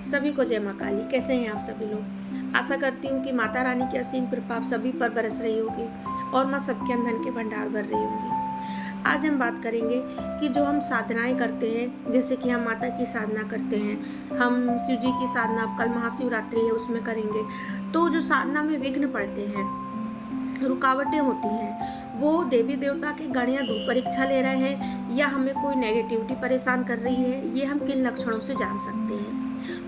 सभी को जय माँ काली। कैसे हैं आप सभी लोग? आशा करती हूँ कि माता रानी की असीम कृपा आप सभी पर बरस रही होगी और माँ सबके अंदर के भंडार भर रही होंगी। आज हम बात करेंगे कि जो हम साधनाएं करते हैं, जैसे कि हम माता की साधना करते हैं, हम शिव जी की साधना, कल महाशिवरात्रि है उसमें करेंगे, तो जो साधना में विघ्न पड़ते हैं, रुकावटें होती हैं, वो देवी देवता के गण या दूर परीक्षा ले रहे हैं या हमें कोई नेगेटिविटी परेशान कर रही है, ये हम किन लक्षणों से जान सकते हैं।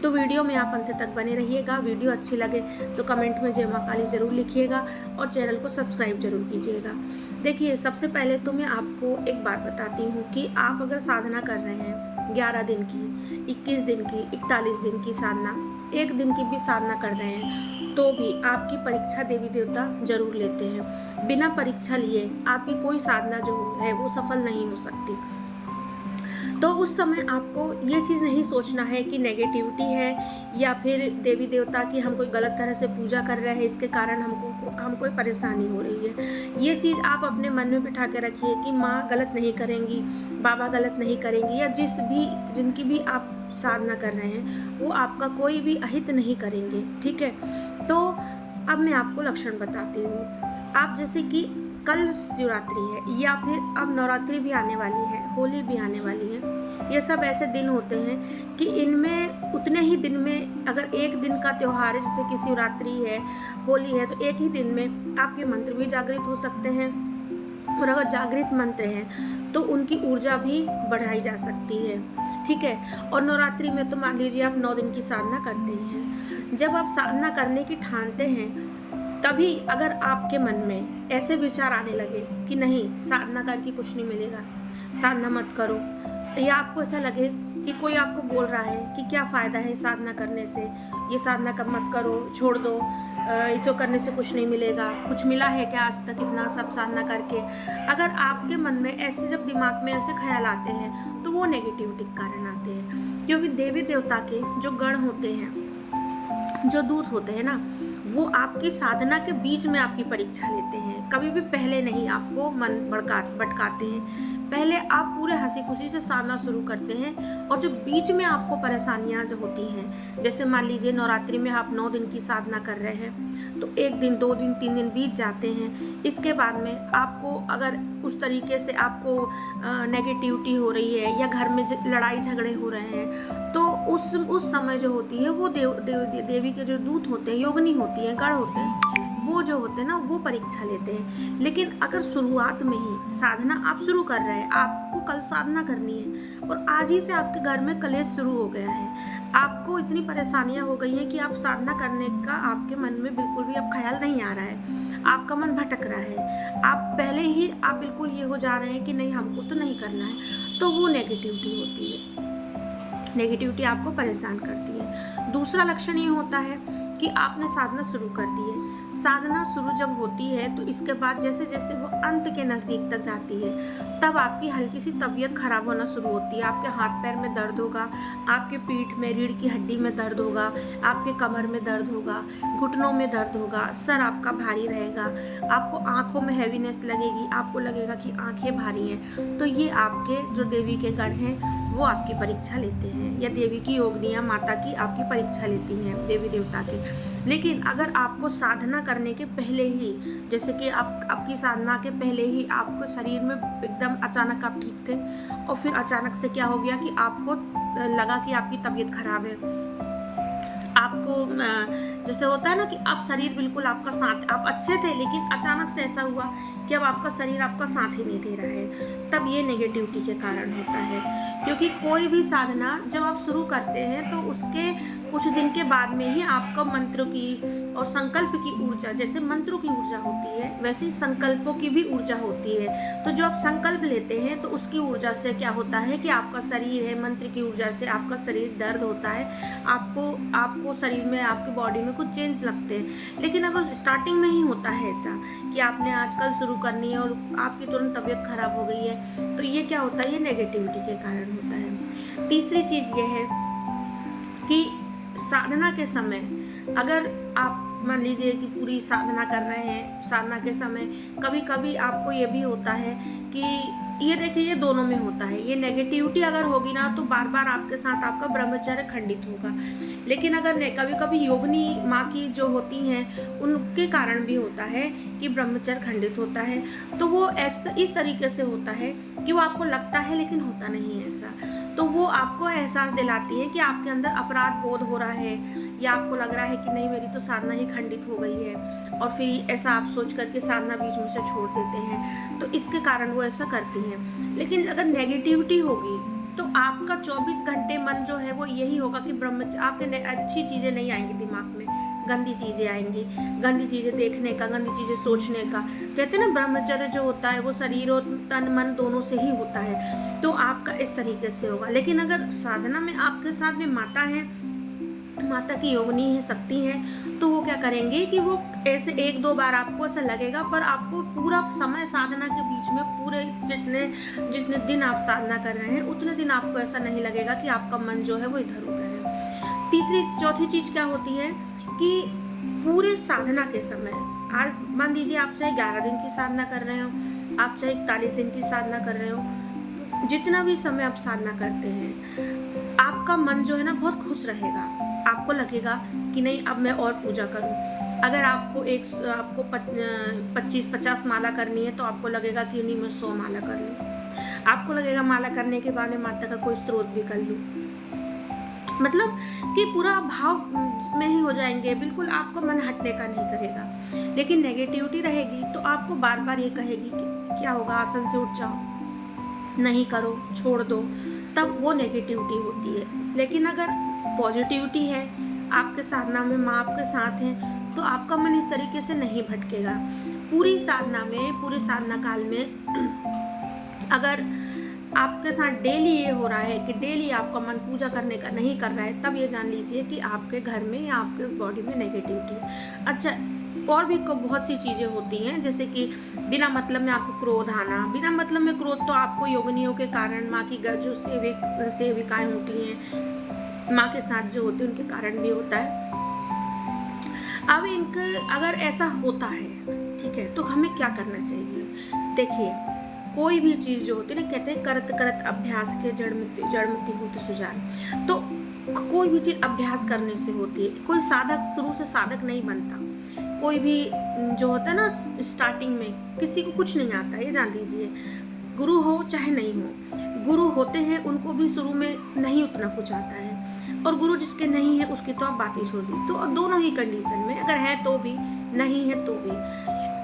तो वीडियो में आप अंत तक बने रहिएगा। वीडियो अच्छी लगे तो कमेंट में जय माँ काली जरूर लिखिएगा और चैनल को सब्सक्राइब जरूर कीजिएगा। देखिए, सबसे पहले तो मैं आपको एक बात बताती हूँ कि आप अगर साधना कर रहे हैं 11 दिन की, 21 दिन की, 41 दिन की साधना, एक दिन की भी साधना कर रहे हैं, तो भी आपकी परीक्षा देवी देवता जरूर लेते हैं। बिना परीक्षा लिए आपकी कोई साधना जो है वो सफल नहीं हो सकती। तो उस समय आपको ये चीज़ नहीं सोचना है कि नेगेटिविटी है या फिर देवी देवता की हम कोई गलत तरह से पूजा कर रहे हैं, इसके कारण हम कोई परेशानी हो रही है। ये चीज़ आप अपने मन में बिठा के रखिए कि माँ गलत नहीं करेंगी, बाबा गलत नहीं करेंगी, या जिनकी भी आप साधना कर रहे हैं वो आपका कोई भी अहित नहीं करेंगे। ठीक है, तो अब मैं आपको लक्षण बताती हूँ। आप जैसे कि कल शिवरात्रि है या फिर अब नवरात्रि भी आने वाली है, होली भी आने वाली है, ये सब ऐसे दिन होते हैं कि इनमें उतने ही दिन में अगर एक दिन का त्यौहार है, जैसे कि शिवरात्रि है, होली है, तो एक ही दिन में आपके मंत्र भी जागृत हो सकते हैं, और अगर जागृत मंत्र हैं तो उनकी ऊर्जा भी बढ़ाई जा सकती है। ठीक है, और नवरात्रि में तो मान लीजिए आप 9 दिन की साधना करते हैं। जब आप साधना करने की ठानते हैं, तभी अगर आपके मन में ऐसे विचार आने लगे कि नहीं, साधना करके कुछ नहीं मिलेगा, साधना मत करो, या आपको ऐसा लगे कि कोई आपको बोल रहा है कि क्या फ़ायदा है साधना करने से, ये साधना कब मत करो, छोड़ दो, इसको करने से कुछ नहीं मिलेगा, कुछ मिला है क्या आज तक इतना सब साधना करके, अगर आपके मन में ऐसे जब दिमाग में ऐसे ख्याल आते हैं तो वो नेगेटिविटी के कारण आते हैं। क्योंकि देवी देवता के जो गण होते हैं, जो दूत होते हैं ना, वो आपकी साधना के बीच में आपकी परीक्षा लेते हैं। कभी भी पहले नहीं आपको मन भटकाते हैं। पहले आप पूरे हंसी खुशी से साधना शुरू करते हैं, और जो बीच में आपको परेशानियां जो होती हैं, जैसे मान लीजिए नवरात्रि में आप 9 दिन की साधना कर रहे हैं, तो 1 दिन, 2 दिन, 3 दिन बीत जाते हैं। इसके बाद में आपको अगर उस तरीके से आपको नेगेटिविटी हो रही है या घर में लड़ाई झगड़े हो रहे हैं, तो उस समय जो होती है वो देवी के जो दूत होते हैं, योगिनी होती है, गण होते हैं, वो जो होते हैं ना, वो परीक्षा लेते हैं। लेकिन अगर शुरुआत में ही साधना आप शुरू कर रहे हैं, आपको कल साधना करनी है और आज ही से आपके घर में कलेश शुरू हो गया है, आपको इतनी परेशानियां हो गई हैं कि आप साधना करने का आपके मन में बिल्कुल भी अब ख्याल नहीं आ रहा है, आपका मन भटक रहा है, आप पहले ही आप बिल्कुल ये हो जा रहे हैं कि नहीं, हमको तो नहीं करना है, तो वो नेगेटिविटी होती है। नेगेटिविटी आपको परेशान करती है। दूसरा लक्षण ये होता है कि आपने साधना शुरू कर दी है। साधना शुरू जब होती है तो इसके बाद जैसे जैसे वो अंत के नज़दीक तक जाती है, तब आपकी हल्की सी तबीयत खराब होना शुरू होती है। आपके हाथ पैर में दर्द होगा, आपके पीठ में, रीढ़ की हड्डी में दर्द होगा, आपके कमर में दर्द होगा, घुटनों में दर्द होगा, सर आपका भारी रहेगा, आपको आँखों में हैवीनेस लगेगी, आपको लगेगा कि आँखें भारी हैं। तो ये आपके जो देवी के गण हैं वो आपकी परीक्षा लेते हैं, या देवी की योगिनियाँ माता की आपकी परीक्षा लेती हैं, देवी देवता की। लेकिन अगर आपको साधना करने के पहले ही, जैसे कि आपकी साधना के पहले ही आपको शरीर में एकदम अचानक आप ठीक थे और फिर अचानक से क्या हो गया कि आपको लगा कि आपकी तबीयत खराब है, आपको जैसे होता है ना कि अब शरीर बिल्कुल आपका साथ, आप अच्छे थे लेकिन अचानक से ऐसा हुआ कि अब आपका शरीर आपका साथ ही नहीं दे रहा है, तब ये नेगेटिविटी के कारण होता है। क्योंकि कोई भी साधना जब आप शुरू करते हैं तो उसके कुछ दिन के बाद में ही आपका मंत्रों की और संकल्प की ऊर्जा, जैसे मंत्रों की ऊर्जा होती है वैसे ही संकल्पों की भी ऊर्जा होती है। तो जो आप संकल्प लेते हैं तो उसकी ऊर्जा से क्या होता है कि आपका शरीर है, मंत्र की ऊर्जा से आपका शरीर दर्द होता है, आपको शरीर में, आपकी बॉडी में कुछ चेंज लगते हैं। लेकिन अगर स्टार्टिंग में ही होता है ऐसा कि आपने आजकल शुरू करनी है और आपकी तुरंत तबीयत खराब हो गई है, तो ये क्या होता है, ये नेगेटिविटी के कारण होता है। तीसरी चीज़ ये है कि साधना के समय अगर आप मान लीजिए कि पूरी साधना कर रहे हैं, साधना के समय कभी कभी आपको ये भी होता है कि ये देखिए, ये दोनों में होता है। ये नेगेटिविटी अगर होगी ना तो बार बार आपके साथ आपका ब्रह्मचर्य खंडित होगा। लेकिन अगर कभी कभी योगिनी माँ की जो होती हैं उनके कारण भी होता है कि ब्रह्मचर्य खंडित होता है। तो वो इस तरीके से होता है कि वो आपको लगता है लेकिन होता नहीं है ऐसा। तो वो आपको एहसास दिलाती है कि आपके अंदर अपराध बोध हो रहा है, या आपको लग रहा है कि नहीं मेरी तो साधना ही खंडित हो गई है, और फिर ऐसा आप सोच करके साधना बीच में से छोड़ देते हैं। तो इसके कारण वो ऐसा करती हैं। लेकिन अगर नेगेटिविटी होगी तो आपका 24 घंटे मन जो है वो यही होगा कि ब्रह्मचर्य, आपके अच्छी चीज़ें नहीं आएंगी दिमाग में, गंदी चीज़ें आएंगी, गंदी चीज़ें देखने का, गंदी चीज़ें सोचने का। कहते हैं ना, ब्रह्मचर्य जो होता है वो शरीर और तन मन दोनों से ही होता है। तो आपका इस तरीके से होगा। लेकिन अगर साधना में आपके साथ में माता है, माता की योगिनी है, शक्ति है, तो वो क्या करेंगे कि वो ऐसे 1-2 बार आपको ऐसा लगेगा, पर आपको पूरा समय साधना के बीच में पूरे जितने दिन आप साधना कर रहे हैं उतने दिन आपको ऐसा नहीं लगेगा कि आपका मन जो है वो इधर उधर है। चौथी चीज क्या होती है कि पूरे साधना के समय, आज मान लीजिए आप चाहे 11 दिन की साधना कर रहे हो, आप चाहे 41 दिन की साधना कर रहे हो, जितना भी समय आप साधना करते हैं, आपका मन जो है ना बहुत खुश रहेगा। आपको लगेगा कि नहीं अब मैं और पूजा करूं। अगर आपको 25-50 माला करनी है तो आपको लगेगा कि नहीं मैं 100 माला कर लूं। आपको लगेगा माला करने के बाद में माता का कोई स्त्रोत भी कर लूं। मतलब कि पूरा भाव में ही हो जाएंगे, बिल्कुल आपका मन हटने का नहीं करेगा। लेकिन नेगेटिविटी रहेगी तो आपको बार बार ये कहेगी कि क्या होगा, आसन से उठ जाओ, नहीं करो, छोड़ दो, तब वो नेगेटिविटी होती है। लेकिन अगर पॉजिटिविटी है, आपके साधना में माँ आपके साथ हैं, तो आपका मन इस तरीके से नहीं भटकेगा। पूरी साधना में, पूरे साधना काल में अगर आपके साथ डेली ये हो रहा है कि डेली आपका मन पूजा करने का नहीं कर रहा है, तब ये जान लीजिए कि आपके घर में या आपके बॉडी में नेगेटिविटी है। अच्छा, और भी बहुत सी चीज़ें होती हैं, जैसे कि बिना मतलब में आपको क्रोध आना। बिना मतलब में क्रोध तो आपको योगिनियों के कारण, माँ की जो सेविकाएं होती हैं, माँ के साथ जो होती है उनके कारण भी होता है। अब इनके अगर ऐसा होता है, ठीक है, तो हमें क्या करना चाहिए? देखिए, कोई भी चीज़ जो होती है ना, कहते हैं करत करत अभ्यास के जड़ मिट्टी होती सुजान। तो कोई भी चीज़ अभ्यास करने से होती है। कोई साधक शुरू से साधक नहीं बनता। कोई भी जो होता है ना, स्टार्टिंग में किसी को कुछ नहीं आता, ये जान लीजिए। गुरु हो चाहे नहीं हो, गुरु होते हैं उनको भी शुरू में नहीं उतना कुछ आता है, और गुरु जिसके नहीं है उसकी तो आप बात ही छोड़ दी। तो दोनों ही कंडीशन में, अगर है तो भी, नहीं है तो भी,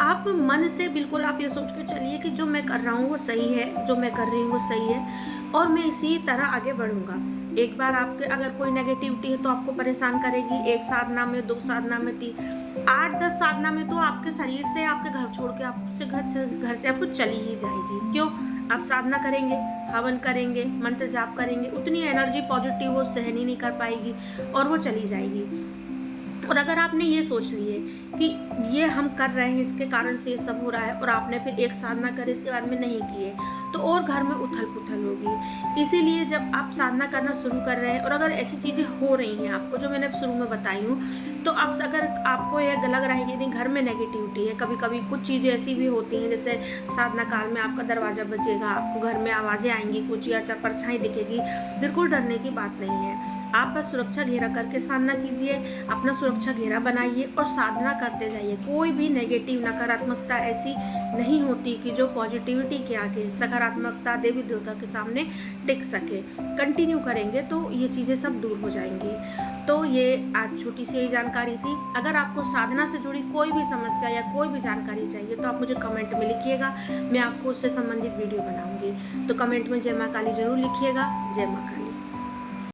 आप मन से बिल्कुल आप ये सोच के चलिए कि जो मैं कर रहा हूँ वो सही है, जो मैं कर रही हूँ वो सही है, और मैं इसी तरह आगे बढ़ूंगा। एक बार आपके अगर कोई नेगेटिविटी है तो आपको परेशान करेगी, 1 साधना में, 2 साधना में, 3, 8-10 साधना में तो आपके शरीर से, आपके घर छोड़ के आपसे घर से आपको चली ही जाएगी। क्यों? आप साधना करेंगे, हवन करेंगे, मंत्र जाप करेंगे, उतनी एनर्जी पॉजिटिव वो सहन ही नहीं कर पाएगी और वो चली जाएगी। और अगर आपने ये सोच लिए कि ये हम कर रहे हैं, इसके कारण से ये सब हो रहा है, और आपने फिर 1 साधना करे इसके बाद में नहीं किए, तो और घर में उथल पुथल होगी। इसीलिए जब आप साधना करना शुरू कर रहे हैं और अगर ऐसी चीज़ें हो रही हैं आपको, जो मैंने शुरू में बताई हूँ, तो आप अगर आपको ये लग रहा है कि नहीं घर में नेगेटिविटी है, कभी कभी कुछ चीज़ें ऐसी भी होती हैं, जैसे साधना काल में आपका दरवाज़ा बजेगा, आपको घर में आवाज़ें आएंगी कुछ, या परछाई दिखेगी, बिल्कुल डरने की बात नहीं है। आप बस सुरक्षा घेरा करके साधना कीजिए, अपना सुरक्षा घेरा बनाइए और साधना करते जाइए। कोई भी नेगेटिव नकारात्मकता ऐसी नहीं होती कि जो पॉजिटिविटी के आगे, सकारात्मकता देवी देवता के सामने टिक सके। कंटिन्यू करेंगे तो ये चीज़ें सब दूर हो जाएंगी। तो ये आज छोटी सी जानकारी थी। अगर आपको साधना से जुड़ी कोई भी समस्या या कोई भी जानकारी चाहिए तो आप मुझे कमेंट में लिखिएगा, मैं आपको उससे संबंधित वीडियो बनाऊंगी। तो कमेंट में जय माँ काली जरूर लिखिएगा। जय माँ काली।